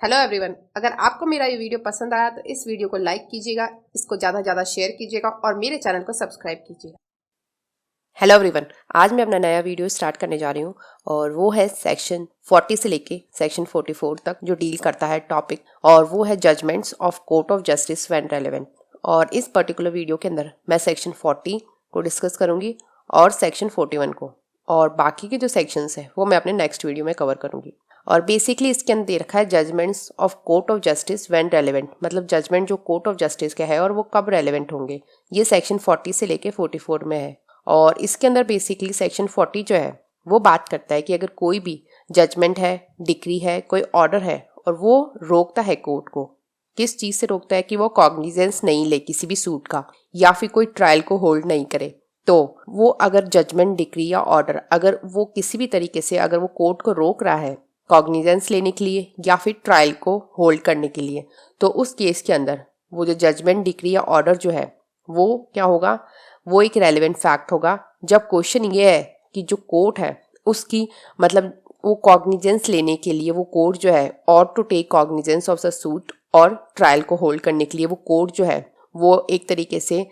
Hello everyone, अगर आपको मेरा ये वीडियो पसंद आया तो इस वीडियो को लाइक कीजिएगा, इसको ज़्यादा से ज़्यादा शेयर कीजिएगा और मेरे चैनल को सब्सक्राइब कीजिएगा। हेलो एवरीवन, आज मैं अपना नया वीडियो स्टार्ट करने जा रही हूँ और वो है सेक्शन 40 से लेके सेक्शन 44 तक जो डील करता है टॉपिक, और वो है judgements of court of justice when relevant. और इस पर्टिकुलर वीडियो के अंदर मैं सेक्शन 40 को डिस्कस करूँगी और सेक्शन 41 को, और बाकी के जो सेक्शंस हैं वो मैं अपने नेक्स्ट वीडियो में कवर करूँगी। और बेसिकली इसके अंदर दे रखा है judgements of court of justice when relevant, मतलब जजमेंट जो कोर्ट ऑफ जस्टिस का है और वो कब रेलेवेंट होंगे, ये सेक्शन 40 से लेके 44 में है। और इसके अंदर बेसिकली सेक्शन 40 जो है वो बात करता है कि अगर कोई भी जजमेंट है, डिक्री है, कोई ऑर्डर है और वो रोकता है कोर्ट को, किस चीज़ से रोकता है कि वो कॉग्निजेंस नहीं ले किसी भी सूट का या फिर कोई ट्रायल को होल्ड नहीं करे, तो वो अगर जजमेंट, डिक्री या ऑर्डर अगर वो किसी भी तरीके से अगर वो कोर्ट को रोक रहा है कॉग्निजेंस लेने के लिए या फिर ट्रायल को होल्ड करने के लिए, तो उस केस के अंदर वो जो जजमेंट, डिक्री या ऑर्डर जो है वो क्या होगा, वो एक रेलेवेंट फैक्ट होगा। जब क्वेश्चन ये है कि जो कोर्ट है उसकी मतलब वो कॉग्निजेंस लेने के लिए वो कोर्ट जो है और to take cognizance of the suit और ट्रायल को होल्ड करने के लिए वो कोर्ट जो है वो एक तरीके से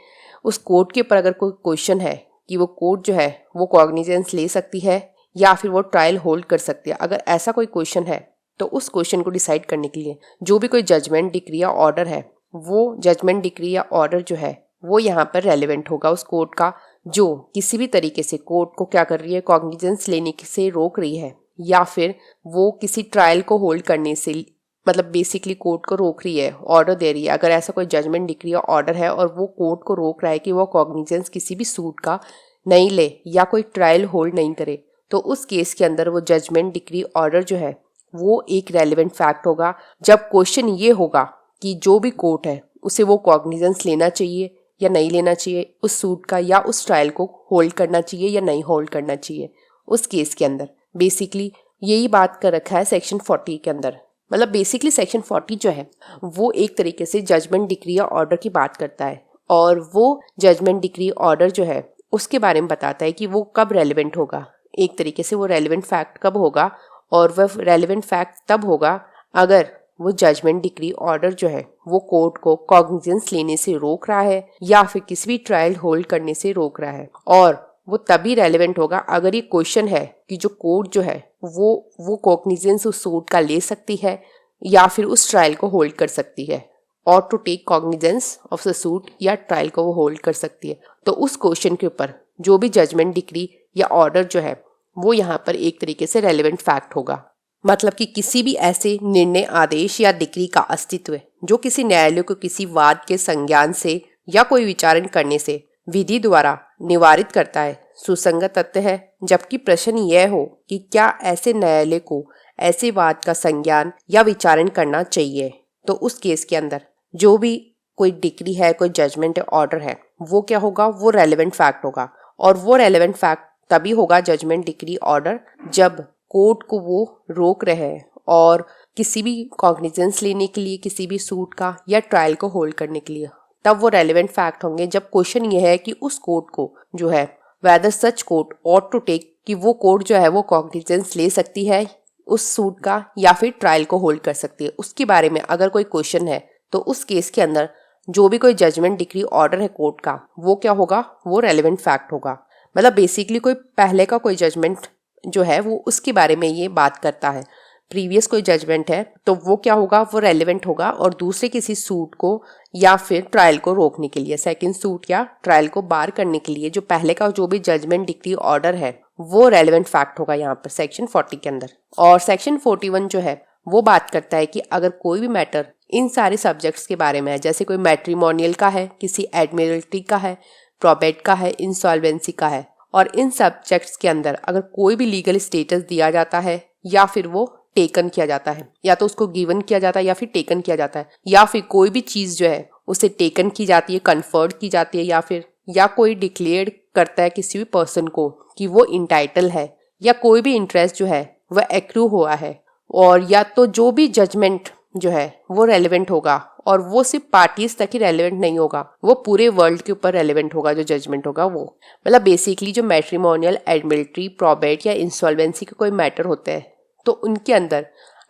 उस कोर्ट के ऊपर अगर कोई क्वेश्चन है कि वो कोर्ट जो है वो कॉग्निजेंस ले सकती है या फिर वो ट्रायल होल्ड कर सकती है, अगर ऐसा कोई क्वेश्चन है तो उस क्वेश्चन को डिसाइड करने के लिए जो भी कोई जजमेंट, डिक्री या ऑर्डर है, वो जजमेंट, डिक्री या ऑर्डर जो है वो यहाँ पर रेलेवेंट होगा उस कोर्ट का, जो किसी भी तरीके से कोर्ट को क्या कर रही है, कॉग्निजेंस लेने से रोक रही है या फिर वो किसी ट्रायल को होल्ड करने से मतलब बेसिकली कोर्ट को रोक रही है, ऑर्डर दे रही है। अगर ऐसा कोई जजमेंट, डिक्री या ऑर्डर है और वो कोर्ट को रोक रहा है कि वो कॉग्निजेंस किसी भी सूट का नहीं ले या कोई ट्रायल होल्ड नहीं करे, तो उस केस के अंदर वो जजमेंट, डिक्री, ऑर्डर जो है वो एक रेलेवेंट फैक्ट होगा। जब क्वेश्चन ये होगा कि जो भी कोर्ट है उसे वो कॉग्निजेंस लेना चाहिए या नहीं लेना चाहिए उस सूट का, या उस ट्रायल को होल्ड करना चाहिए या नहीं होल्ड करना चाहिए, उस केस के अंदर बेसिकली यही बात कर रखा है सेक्शन 40 के अंदर। मतलब बेसिकली सेक्शन 40 जो है वो एक तरीके से जजमेंट, डिक्री या ऑर्डर की बात करता है, और वो जजमेंट, डिक्री, ऑर्डर जो है उसके बारे में बताता है कि वो कब रेलेवेंट होगा, एक तरीके से वो रेलेवेंट फैक्ट कब होगा, और वह रेलेवेंट फैक्ट तब होगा अगर वो जजमेंट, डिक्री, ऑर्डर जो है वो कोर्ट को कॉग्निजेंस लेने से रोक रहा है या फिर किसी भी ट्रायल होल्ड करने से रोक रहा है, और वो तभी रेलेवेंट होगा अगर ये क्वेश्चन है कि जो कोर्ट जो है वो कॉग्निजेंस उस सूट का ले सकती है या फिर उस ट्रायल को होल्ड कर सकती है, और to take cognizance of the suit या ट्रायल को वो होल्ड कर सकती है। तो उस क्वेश्चन के ऊपर जो भी जजमेंट, डिक्री या ऑर्डर जो है वो यहाँ पर एक तरीके से रेलेवेंट फैक्ट होगा। मतलब कि किसी भी ऐसे निर्णय, आदेश या डिक्री का अस्तित्व जो किसी न्यायालय को किसी वाद के संज्ञान से या कोई विचारण करने से विधि द्वारा निवारित करता है सुसंगत तथ्य है, जबकि प्रश्न यह हो कि क्या ऐसे न्यायालय को ऐसे वाद का संज्ञान या विचारण करना चाहिए, तो उस केस के अंदर जो भी कोई डिक्री है, कोई जजमेंट है, ऑर्डर है, वो क्या होगा, वो रेलेवेंट फैक्ट होगा। और वो रेलेवेंट फैक्ट तभी होगा जजमेंट, डिक्री, ऑर्डर जब कोर्ट को वो रोक रहे हैं और किसी भी कॉग्निजेंस लेने के लिए किसी भी सूट का या ट्रायल को होल्ड करने के लिए, तब वो रेलेवेंट फैक्ट होंगे। जब क्वेश्चन ये है कि उस कोर्ट को जो है whether such court ought to take, कि वो कोर्ट जो है वो कॉग्निजेंस ले सकती है उस सूट का या फिर ट्रायल को होल्ड कर सकती है, उसके बारे में अगर कोई क्वेश्चन है, तो उस केस के अंदर जो भी कोई जजमेंट, डिक्री, ऑर्डर है कोर्ट का, वो क्या होगा, वो रेलेवेंट फैक्ट होगा। मतलब बेसिकली कोई पहले का कोई जजमेंट जो है वो उसके बारे में ये बात करता है, प्रीवियस कोई जजमेंट है तो वो क्या होगा, वो रेलेवेंट होगा, और दूसरे किसी सूट को या फिर ट्रायल को रोकने के लिए, सेकंड सूट या ट्रायल को बार करने के लिए जो पहले का जो भी जजमेंट, डिक्री, ऑर्डर है वो रेलेवेंट फैक्ट होगा यहाँ पर सेक्शन 40 के अंदर। और सेक्शन 41 जो है वो बात करता है कि अगर कोई भी मैटर इन सारे सब्जेक्ट्स के बारे में है, जैसे कोई मैट्रिमोनियल का है, किसी एडमिरल्टी का है, प्रोबेट का है, इंसॉल्वेंसी का है, और इन सब्जेक्ट्स के अंदर अगर कोई भी लीगल स्टेटस दिया जाता है या फिर वो टेकन किया जाता है, या तो उसको गिवन किया जाता है या फिर टेकन किया जाता है, या फिर कोई भी चीज़ जो है उसे टेकन की जाती है, कन्फर्ड की जाती है, या कोई डिक्लेयर करता है किसी भी पर्सन को कि वो इंटाइटल है, या कोई भी इंटरेस्ट जो है वह एक्रू हुआ है, और या तो जो भी जजमेंट जो है वो रेलेवेंट होगा, और वो सिर्फ पार्टीज तक ही रेलेवेंट नहीं होगा, वो पूरे वर्ल्ड के ऊपर रेलेवेंट होगा जो जजमेंट होगा वो। मतलब बेसिकली जो मैट्रिमोनियल, एडमिलिट्री, प्रोबेट या इंसॉल्वेंसी के कोई मैटर होते हैं तो उनके अंदर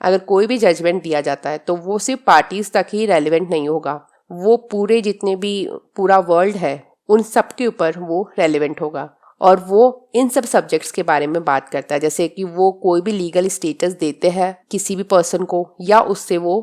अगर कोई भी जजमेंट दिया जाता है तो वो सिर्फ पार्टीज तक ही रेलिवेंट नहीं होगा, वो पूरे जितने भी पूरा वर्ल्ड है उन सब के ऊपर वो रेलिवेंट होगा। और वो इन सब सब्जेक्ट्स के बारे में बात करता है, जैसे कि वो कोई भी लीगल स्टेटस देते हैं किसी भी पर्सन को, या उससे वो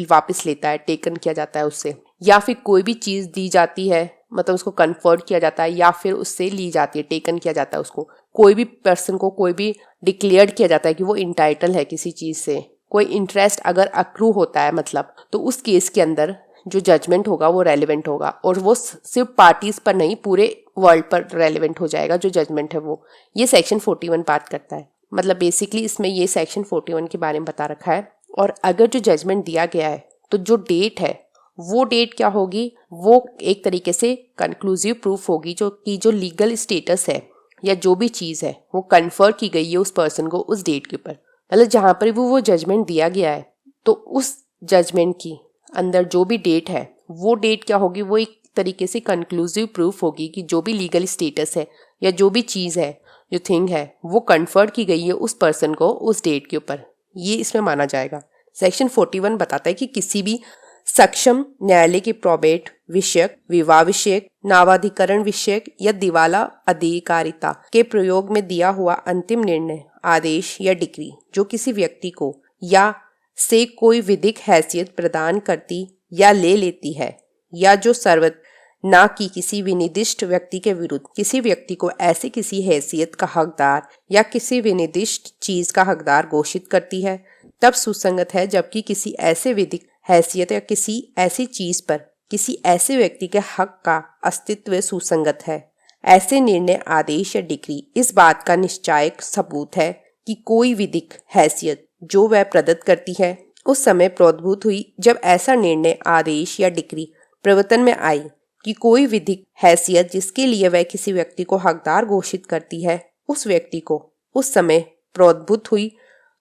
वापस लेता है, टेकन किया जाता है उससे, या फिर कोई भी चीज दी जाती है, मतलब उसको कन्फर्ड किया जाता है, या फिर उससे ली जाती है, टेकन किया जाता है उसको। कोई भी पर्सन को कोई भी डिक्लेयर किया जाता है कि वो इंटाइटल है किसी चीज से, कोई इंटरेस्ट अगर अक्रू होता है मतलब, तो उस केस के अंदर जो जजमेंट होगा वो रेलिवेंट होगा, और वो सिर्फ पार्टीज पर नहीं पूरे वर्ल्ड पर रेलिवेंट हो जाएगा जो जजमेंट है वो। ये सेक्शन 41 बात करता है। मतलब बेसिकली इसमें ये सेक्शन 41 के बारे में बता रखा है। और अगर जो जजमेंट दिया गया है तो जो डेट है वो डेट क्या होगी, वो एक तरीके से कंक्लूसिव प्रूफ होगी जो कि जो लीगल स्टेटस है या जो भी चीज़ है वो कन्फर की गई है उस पर्सन को उस डेट के ऊपर। मतलब जहाँ पर भी वो जजमेंट दिया गया है तो उस जजमेंट की अंदर जो भी डेट है वो डेट क्या होगी, वो एक तरीके से कंक्लूसिव प्रूफ होगी कि जो भी लीगल स्टेटस है या जो भी चीज़ है, जो थिंग है, वो कन्फर्ड की गई है उस पर्सन को उस डेट के ऊपर। ये इसमें माना जाएगा। सेक्शन 41 बताता है कि किसी भी सक्षम न्यायालय के प्रोबेट विषयक, विवाह विषयक, नावाधिकरण विषयक या दिवाला अधिकारिता के प्रयोग में दिया हुआ अंतिम निर्णय, आदेश या डिक्री जो किसी व्यक्ति को या से कोई विधिक हैसियत प्रदान करती या ले लेती है, या जो सर्वत ना कि किसी विनिर्दिष्ट व्यक्ति के विरुद्ध किसी व्यक्ति को ऐसे किसी हैसियत का हकदार या किसी विनिर्दिष्ट चीज का हकदार घोषित करती है, तब सुसंगत है, जबकि किसी ऐसे विधिक हैसियत या किसी ऐसी चीज पर किसी ऐसे व्यक्ति के हक का अस्तित्व सुसंगत है। ऐसे निर्णय, आदेश या डिक्री इस बात का निश्चायक सबूत है कि कोई विधिक हैसियत जो वह प्रदत्त करती है उस समय प्रोद्भूत हुई जब ऐसा निर्णय, आदेश या डिक्री प्रवर्तन में आई, कि कोई विधिक हैसियत जिसके लिए वह किसी व्यक्ति को हकदार घोषित करती है उस व्यक्ति को उस समय प्रोद्भूत हुई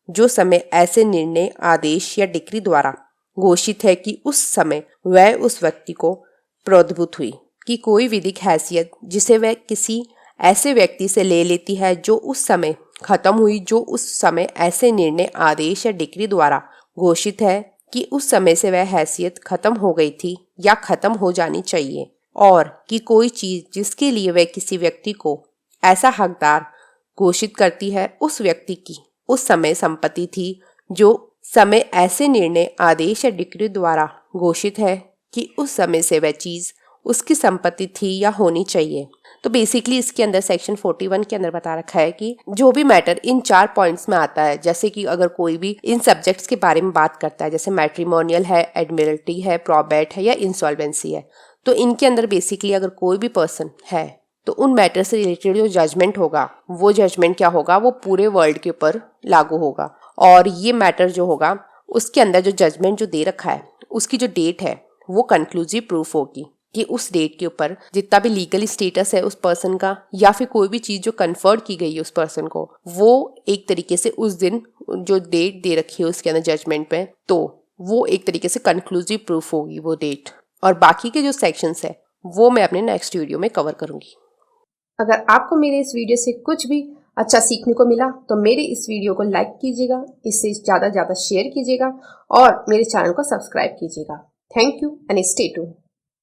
जो समय ऐसे निर्णय, आदेश या डिक्री द्वारा घोषित है कि उस समय वह उस व्यक्ति को प्रोद्भूत हुई। कि कोई विधिक हैसियत जिसे वह किसी ऐसे व्यक्ति से ले लेती है जो उस समय खत्म हुई जो उस समय ऐसे निर्णय, आदेश या डिक्री द्वारा घोषित है कि उस समय से वह हैसियत खत्म हो गई थी या खत्म हो जानी चाहिए। और कि कोई चीज जिसके लिए वह किसी व्यक्ति को ऐसा हकदार घोषित करती है उस व्यक्ति की उस समय संपत्ति थी जो समय ऐसे निर्णय, आदेश या डिक्री द्वारा घोषित है कि उस समय से वह चीज उसकी संपत्ति थी या होनी चाहिए। तो बेसिकली इसके अंदर सेक्शन 41 के अंदर बता रखा है कि जो भी मैटर इन 4 पॉइंट्स में आता है, जैसे कि अगर कोई भी इन सब्जेक्ट्स के बारे में बात करता है, जैसे मैट्रिमोनियल है, एडमिरल्टी है, प्रोबेट है या इंसॉल्वेंसी है, तो इनके अंदर बेसिकली अगर कोई भी पर्सन है तो उन मैटर से रिलेटेड जो जजमेंट होगा वो जजमेंट क्या होगा, वो पूरे वर्ल्ड के ऊपर लागू होगा। और ये मैटर जो होगा उसके अंदर जो जजमेंट जो दे रखा है उसकी जो डेट है वो कंक्लूसिव प्रूफ होगी कि उस डेट के ऊपर जितना भी लीगल स्टेटस है उस पर्सन का, या फिर कोई भी चीज जो कन्फर्ड की गई है उस पर्सन को, वो एक तरीके से उस दिन जो डेट दे रखी है उसके अंदर जजमेंट पे, तो वो एक तरीके से कंक्लूसिव प्रूफ होगी वो डेट। और बाकी के जो सेक्शंस है वो मैं अपने नेक्स्ट वीडियो में कवर करूंगी। अगर आपको मेरे इस वीडियो से कुछ भी अच्छा सीखने को मिला तो मेरे इस वीडियो को लाइक कीजिएगा, इससे ज़्यादा शेयर कीजिएगा और मेरे चैनल को सब्सक्राइब कीजिएगा। Thank you and stay tuned.